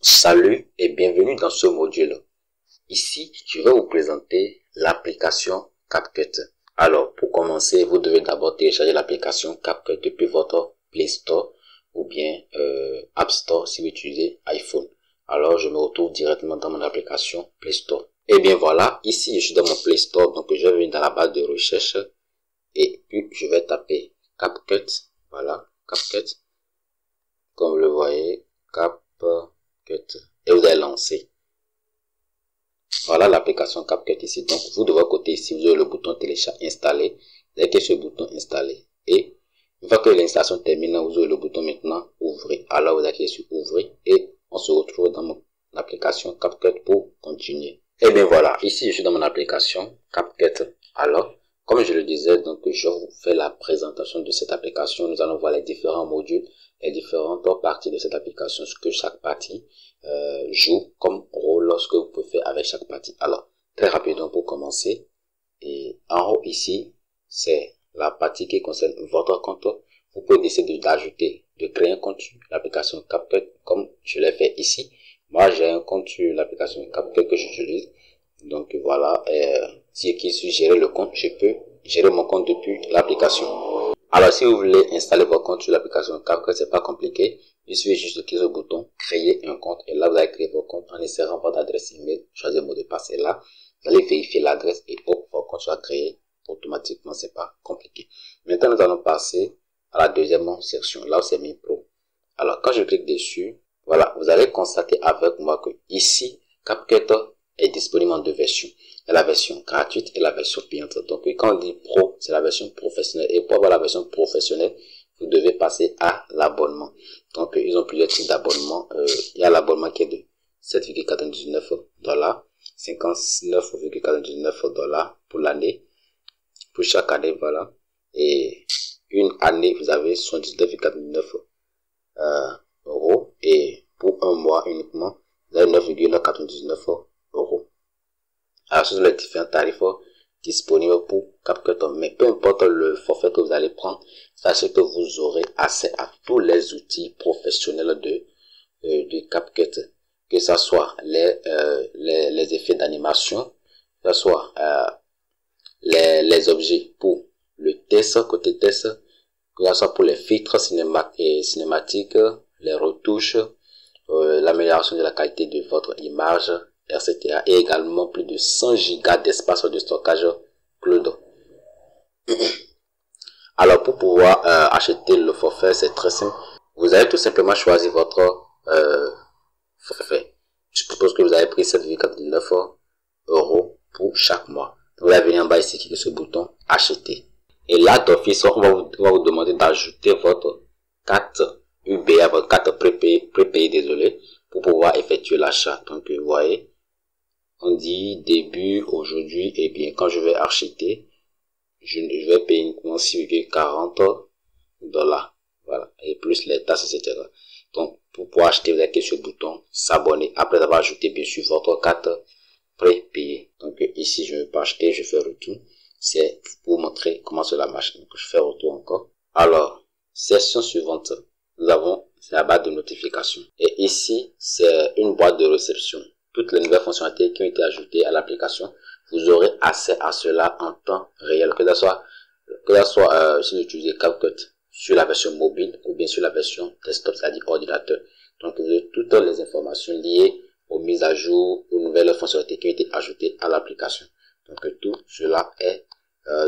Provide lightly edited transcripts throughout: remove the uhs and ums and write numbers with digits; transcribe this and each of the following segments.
Salut et bienvenue dans ce module. Ici, je vais vous présenter l'application CapCut. Alors, pour commencer, vous devez d'abord télécharger l'application CapCut depuis votre Play Store ou bien App Store si vous utilisez iPhone. Alors, je me retrouve directement dans mon application Play Store. Et bien voilà, ici, je suis dans mon Play Store, donc je vais venir dans la barre de recherche et puis je vais taper CapCut. Voilà, CapCut. Comme vous le voyez, CapCut. Et vous allez lancer. Voilà l'application CapCut ici. Donc, vous de votre côté ici, vous avez le bouton télécharger, installer. Vous avez cliqué sur le bouton installer. Et une fois que l'installation termine, vous avez le bouton maintenant ouvrir. Alors, vous allez cliquer sur ouvrir et on se retrouve dans mon application CapCut pour continuer. Et bien voilà, ici je suis dans mon application CapCut. Alors, comme je le disais, donc je vous fais la présentation de cette application. Nous allons voir les différents modules, les différentes parties de cette application, ce que chaque partie joue comme rôle lorsque vous pouvez faire avec chaque partie. Alors, très rapidement pour commencer, et en haut ici, c'est la partie qui concerne votre compte. Vous pouvez décider d'ajouter, de créer un compte sur l'application CapCut comme je l'ai fait ici. Moi, j'ai un compte sur l'application CapCut que j'utilise. Donc voilà, si qui suis gérer le compte, je peux gérer mon compte depuis l'application. Alors, si vous voulez installer votre compte sur l'application CapCut, c'est pas compliqué. Il suffit juste de cliquer sur le bouton créer un compte et là vous allez créer votre compte en insérant votre adresse email, choisir le mot de passe et là vous allez vérifier l'adresse et hop, votre compte sera créé automatiquement, c'est pas compliqué. Maintenant nous allons passer à la deuxième section, là où c'est mis pro. Alors quand je clique dessus, voilà, vous allez constater avec moi que ici CapCut est disponible en deux versions. Il y a la version gratuite et la version payante. Donc quand on dit pro, c'est la version professionnelle et pour avoir la version professionnelle, vous devez passer à l'abonnement. Donc, ils ont plusieurs types d'abonnements. Il y a l'abonnement qui est de 7,99 $, 59,99 $ pour l'année. Pour chaque année, voilà. Et une année, vous avez 79,99 €. Et pour un mois uniquement, vous avez 9,99 €. Alors, ce sont les différents tarifs disponible pour CapCut, mais peu importe le forfait que vous allez prendre, sachez que vous aurez accès à tous les outils professionnels de CapCut, que ce soit les effets d'animation, que ce soit les objets pour le test, côté test, que ce soit pour les filtres cinématiques, les retouches, l'amélioration de la qualité de votre image, etc. Et également plus de 100 Go d'espace de stockage cloud. Alors pour pouvoir acheter le forfait, c'est très simple. Vous allez tout simplement choisir votre forfait. Je suppose que vous avez pris 7,99 € pour chaque mois. Vous allez venir en bas ici, cliquer sur le bouton acheter. Et là d'office, on va vous demander d'ajouter votre carte UBA, votre carte prépayée, désolé, pour pouvoir effectuer l'achat. Donc vous voyez, on dit début aujourd'hui, et bien quand je vais acheter, je vais payer uniquement 6,40 $. Voilà, et plus les taxes, etc. Donc pour pouvoir acheter, vous allez cliquer sur le bouton s'abonner après avoir ajouté bien sûr votre carte prépayée. Donc ici je ne vais pas acheter, je fais retour. C'est pour montrer comment cela marche. Donc je fais retour encore. Alors, section suivante, nous avons la barre de notification. Et ici, c'est une boîte de réception. Toutes les nouvelles fonctionnalités qui ont été ajoutées à l'application, vous aurez accès à cela en temps réel, que ce soit si vous utilisez CapCut sur la version mobile ou bien sur la version desktop, c'est-à-dire ordinateur. Donc vous avez toutes les informations liées aux mises à jour, aux nouvelles fonctionnalités qui ont été ajoutées à l'application. Donc tout cela est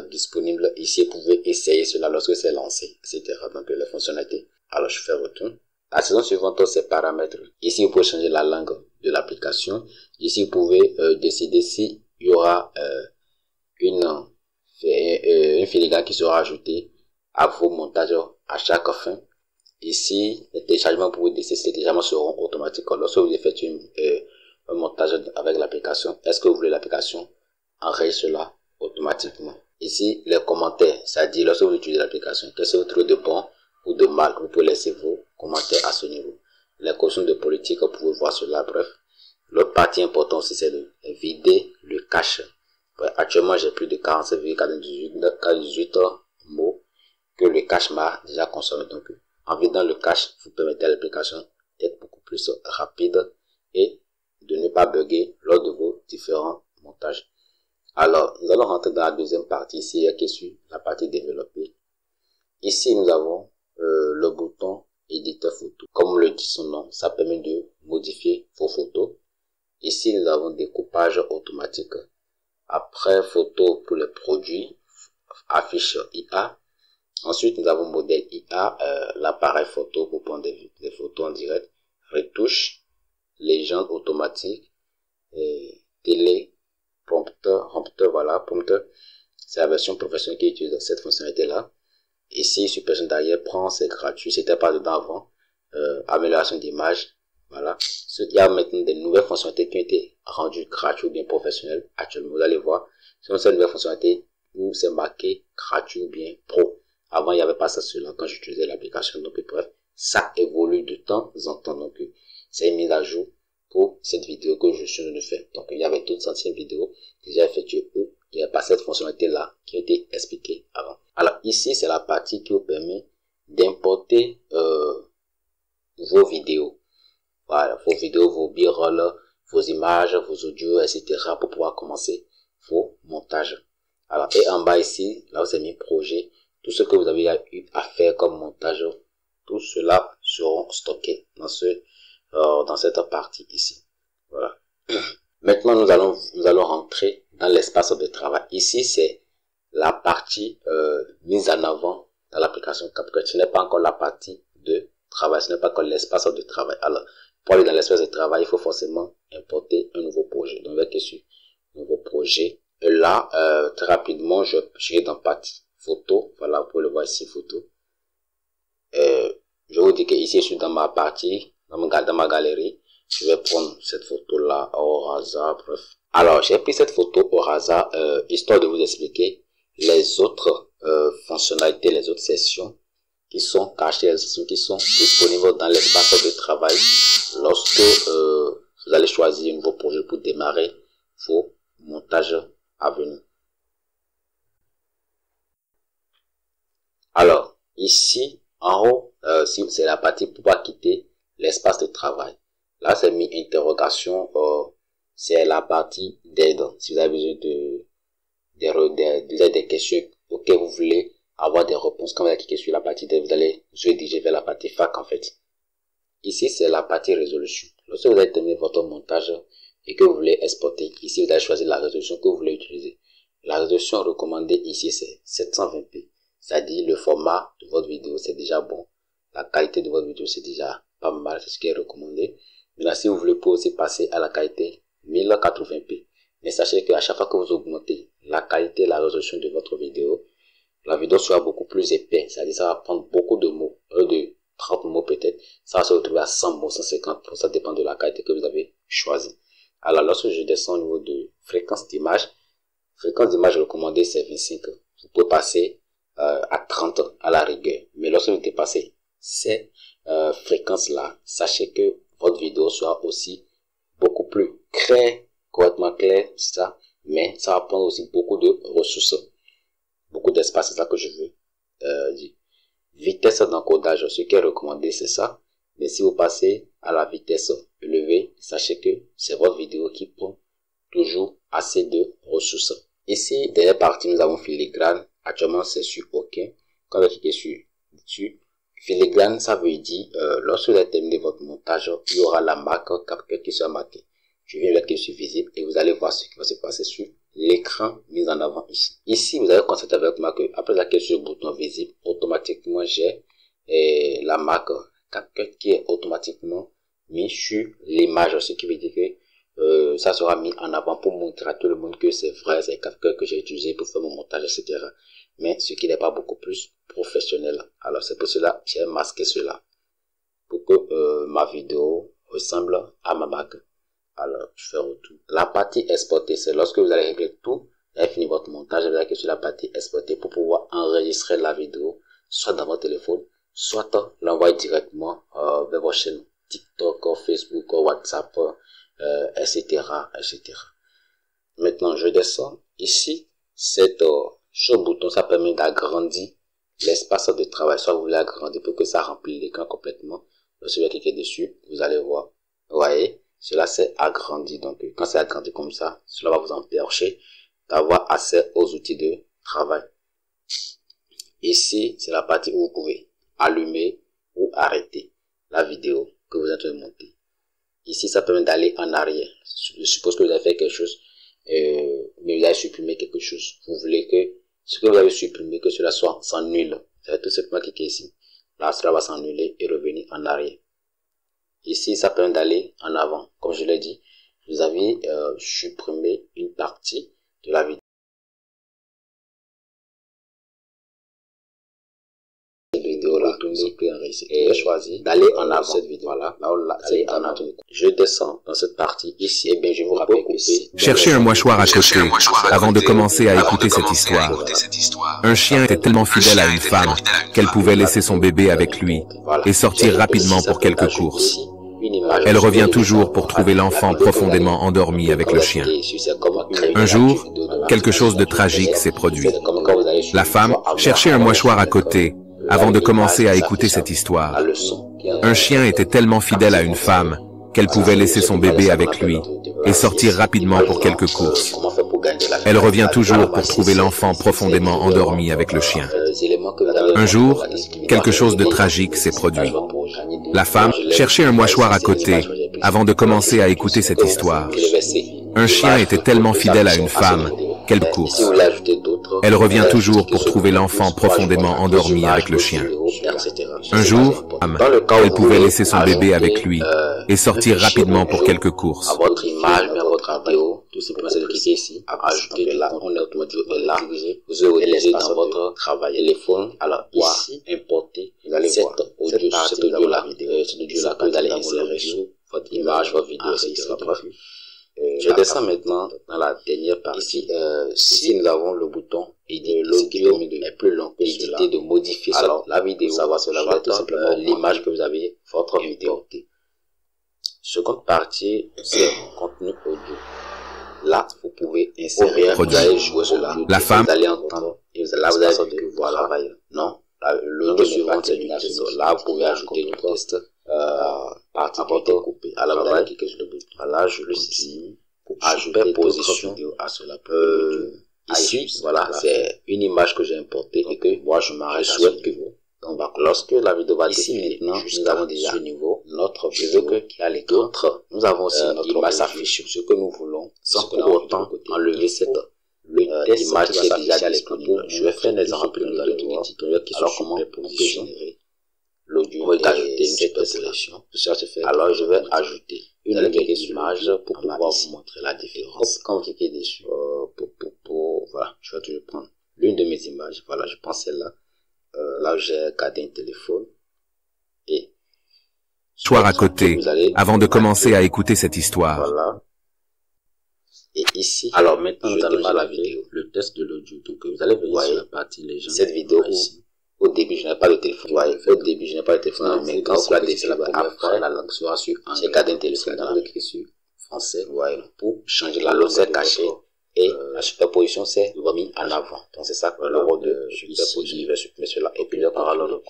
disponible ici. Vous pouvez essayer cela lorsque c'est lancé, etc. Donc les fonctionnalités. Alors je fais retour. La saison suivante, c'est paramètres. Ici, vous pouvez changer la langue de l'application. Ici, vous pouvez décider s'il y aura une filigrane qui sera ajoutée à vos montages à chaque fin. Ici, les téléchargements, pour vous décider si les téléchargements seront automatiques. Lorsque vous effectuez un montage avec l'application, est-ce que vous voulez l'application enregistre cela automatiquement. Ici, les commentaires, c'est-à-dire lorsque vous utilisez l'application, qu'est-ce que vous trouvez de bon ou de mal, vous pouvez laisser vos commentaires à ce niveau. Les questions de politique, vous pouvez voir cela, bref. L'autre partie importante aussi, c'est de vider le cache. Actuellement, j'ai plus de 47,48 mots que le cache m'a déjà consommé. Donc, en vidant le cache, vous permettez à l'application d'être beaucoup plus rapide et de ne pas bugger lors de vos différents montages. Alors, nous allons rentrer dans la deuxième partie ici, qui est sur la partie développer. Ici, nous avons le bouton éditeur photo. Comme le dit son nom, ça permet de modifier vos photos. Ici, nous avons découpage automatique. Après, photo pour les produits, affiche IA. Ensuite, nous avons modèle IA, l'appareil photo pour prendre des photos en direct. Retouche, légende automatique, télé, prompteur, voilà, prompteur. C'est la version professionnelle qui utilise cette fonctionnalité-là. Ici, suppression d'arrière, prend, c'est gratuit, c'était pas dedans avant. Amélioration d'image, voilà. Il y a maintenant des nouvelles fonctionnalités qui ont été rendues gratuites ou bien professionnelles. Actuellement, vous allez voir, ce sont ces nouvelles fonctionnalités où c'est marqué gratuit ou bien pro. Avant, il n'y avait pas ça sur là quand j'utilisais l'application. Donc, bref, ça évolue de temps en temps. Donc, c'est une mise à jour pour cette vidéo que je suis en train de faire. Donc, il y avait d'autres anciennes vidéos déjà effectuées où il n'y a pas cette fonctionnalité-là qui a été expliquée avant. Alors, ici, c'est la partie qui vous permet d'importer vos vidéos. Voilà, vos vidéos, vos b-rolls, vos images, vos audios, etc. pour pouvoir commencer vos montages. Alors, et en bas ici, là où c'est mis projet, tout ce que vous avez eu à faire comme montage, tout cela seront stockés dans cette partie ici. Voilà. Maintenant, nous allons rentrer dans l'espace de travail. Ici, c'est la partie mise en avant dans l'application CapCut. Ce n'est pas encore la partie de travail, ce n'est pas encore l'espace de travail. Alors, pour aller dans l'espace de travail, il faut forcément importer un nouveau projet. Donc, on va cliquer sur nouveau projet. Et là, très rapidement, je vais dans partie photo. Voilà, vous pouvez le voir ici, photo. Je vous dis que ici, je suis dans ma partie, dans ma galerie. Je vais prendre cette photo-là au hasard, bref. Alors, j'ai pris cette photo au hasard, histoire de vous expliquer les autres fonctionnalités, les autres sessions qui sont cachées, les sessions qui sont disponibles dans l'espace de travail lorsque vous allez choisir un nouveau projet pour démarrer vos montages à venir. Alors, ici, en haut, c'est la partie pour pouvoir quitter l'espace de travail. Là, c'est mis interrogation, c'est la partie d'aide. Si vous avez besoin des questions auxquelles vous voulez avoir des réponses, quand vous allez cliquer sur la partie d'aide, vous allez se diriger vers la partie FAQ en fait. Ici, c'est la partie résolution. Lorsque vous avez terminé votre montage et que vous voulez exporter, ici, vous allez choisir la résolution que vous voulez utiliser. La résolution recommandée ici, c'est 720p. C'est-à-dire le format de votre vidéo, c'est déjà bon. La qualité de votre vidéo, c'est déjà pas mal, c'est ce qui est recommandé. Maintenant, si vous voulez, vous pouvez aussi passer à la qualité 1080p. Mais sachez qu'à chaque fois que vous augmentez la qualité, la résolution de votre vidéo, la vidéo sera beaucoup plus épais. C'est-à-dire ça va prendre beaucoup de mots, de 30 mots peut-être. Ça va se retrouver à 100 mots, 150 mots. Ça dépend de la qualité que vous avez choisie. Alors, lorsque je descends au niveau de fréquence d'image recommandée, c'est 25. Vous pouvez passer à 30 à la rigueur. Mais lorsque vous dépassez ces fréquences-là, sachez que votre vidéo sera aussi beaucoup plus correctement clair, ça, mais ça va prendre aussi beaucoup de ressources, beaucoup d'espace, c'est ça que je veux dire. Vitesse d'encodage, ce qui est recommandé, c'est ça, mais si vous passez à la vitesse élevée, sachez que c'est votre vidéo qui prend toujours assez de ressources. Ici, dernière partie, nous avons filigrane. Actuellement, c'est sur OK. Quand vous cliquez sur filigrane, ça veut dire, lorsque vous avez terminé votre montage, il y aura la marque CapCut qui sera marquée. Je viens cliquer sur visible et vous allez voir ce qui va se passer sur l'écran mis en avant ici. Ici, vous allez constater avec moi que après la cliquer sur le bouton visible, automatiquement, j'ai la marque CapCut qui est automatiquement mis sur l'image, ce qui veut dire que ça sera mis en avant pour montrer à tout le monde que c'est vrai, c'est CapCut que j'ai utilisé pour faire mon montage, etc. Mais ce qui n'est pas beaucoup plus professionnel. Alors c'est pour cela que j'ai masqué cela, pour que ma vidéo ressemble à ma marque. Alors je fais retour. La partie exporter, c'est lorsque vous allez régler tout, vous avez fini votre montage, vous allez cliquer sur la partie exporter pour pouvoir enregistrer la vidéo, soit dans votre téléphone, soit l'envoyer directement vers votre chaîne TikTok, Facebook, WhatsApp, etc., etc. Maintenant, je descends. Ici, ce bouton, ça permet d'agrandir l'espace de travail. Soit vous voulez agrandir pour que ça remplisse l'écran complètement, Lorsque vous allez cliquer dessus, vous allez voir. Vous voyez, cela s'est agrandi. Donc, quand c'est agrandi comme ça, cela va vous empêcher d'avoir accès aux outils de travail. Ici, c'est la partie où vous pouvez allumer ou arrêter la vidéo que vous êtes en train de monter. Ici, ça permet d'aller en arrière. Je suppose que vous avez fait quelque chose, mais vous avez supprimé quelque chose. Vous voulez que ce que vous avez supprimé, que cela soit s'annule. Vous allez tout simplement cliquer ici. Là, cela va s'annuler et revenir en arrière. Ici, ça permet d'aller en avant. Comme je l'ai dit, vous avez supprimé une partie de la vidéo. Et choisir d'aller en avant cette vidéo là c'est en avant. Je descends dans cette partie ici et bien je vous rappelle que cherchez un mouchoir à côté avant de commencer à écouter cette histoire. Un chien était tellement fidèle à une femme qu'elle pouvait laisser son bébé avec lui et sortir rapidement pour quelques courses. Elle revient toujours pour trouver l'enfant profondément endormi avec le chien. Un jour, quelque chose de tragique s'est produit. La femme cherchait un mouchoir à côté avant de commencer à écouter cette histoire. Un chien était tellement fidèle à une femme qu'elle pouvait laisser son bébé avec lui et sortir rapidement pour quelques courses. Elle revient toujours pour trouver l'enfant profondément endormi avec le chien. Un jour, quelque chose de tragique s'est produit. La femme cherchait un mouchoir à côté avant de commencer à écouter cette histoire. Un chien était tellement fidèle à une femme qu'elle course. Elle revient toujours pour trouver l'enfant profondément endormi avec le chien. Un jour, elle pouvait laisser son bébé avec lui et sortir rapidement pour quelques courses. À votre image, mais à votre vidéo, tout simplement c'est de cliquer ici, ajouter là, on est automatiquement là, vous allez dans votre travail téléphone. Alors ici, importer cet audio là, que vous allez insérer sur votre image, votre vidéo, etc. Je descends maintenant dans la dernière partie. Ici, nous avons le bouton éditer. L'audio est plus long que éditer, de modifier la vidéo. Savoir cela va tout simplement l'image que vous avez, votre vidéo. Seconde partie, c'est contenu audio. Là, vous pouvez insérer, vous allez jouer cela. La femme, vous allez entendre, et là, vous allez dire que voilà, non, l'audio suivant, c'est une question. Là, vous pouvez ajouter une texte, partie qui a été coupée. Alors, vous allez cliquer sur le bouton. Voilà, je le ici, pour ajouter position vidéo à cela. Ici, voilà, c'est une image que j'ai importée et que moi, je souhaite que vous. Donc, lorsque la vidéo va défiler, maintenant, nous avons déjà ce niveau, notre vidéo qui a les autres. Nous avons aussi notre image s'affiche ce que nous voulons, sans pour autant enlever cette image qui est déjà disponible. Je vais faire un exemple dans le tutoriel qui soit comment on peut générer l'audio et ajouter cette sélection. Cela se fait. Alors, je vais ajouter une image pour pouvoir vous montrer la différence. Quand vous cliquez dessus, voilà, je vais toujours prendre l'une de mes images. Voilà, je prends celle-là. Là, j'ai gardé un téléphone et mouchoir à côté avant de commencer à écouter cette histoire. Voilà. Et ici, alors maintenant, nous allons voir la vidéo, le test de l'audio. Donc, vous allez venir sur la partie légende. Cette vidéo ici. Au début, je n'ai pas de téléphone. Au début, je n'ai pas de téléphone, mais quand cela défile, après, la langue sera sur anglais. J'ai gardé un téléphone dans l'écrit sur français. Pour changer la langue, c'est caché. Et la superposition, c'est mis en avant. Donc, c'est ça que le rôle de superposition. Je vais supprimer cela. Et puis, alors,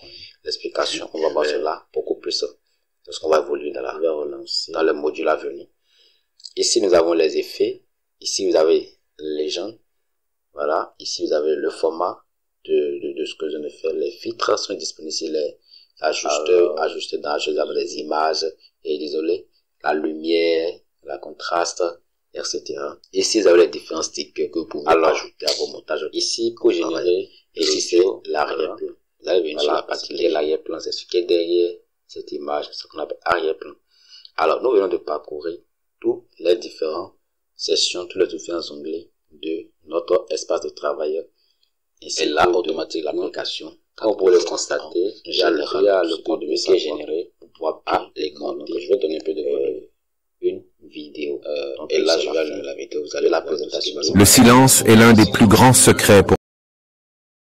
l'explication, on va voir cela beaucoup plus. Parce qu'on va évoluer dans le module à venir. Ici, nous avons les effets. Ici, vous avez légende. Voilà. Ici, vous avez le format de ce que je viens de faire. Les filtres sont disponibles ici. Les ajusteurs, ajustés dans les images. Et désolé, la lumière, la contraste, etc. Ici, vous avez les différents stickers que vous pouvez ajouter à vos montages. Ici, pour générer, ici, c'est l'arrière-plan. Vous allez venir sur la partie de l'arrière-plan. C'est ce qui est derrière cette image, ce qu'on appelle arrière-plan. Alors, nous venons de parcourir toutes les différentes sections, tous les différents onglets de notre espace de travail. Et là, automatiquement, l'application, comme vous pouvez le constater, il y a le contenu qui est généré pour pouvoir les compter. Donc, je vais donner un peu de une vidéo. Et là, je vais allumer la vidéo. Vous avez la présentation. Le silence est l'un des plus grands secrets pour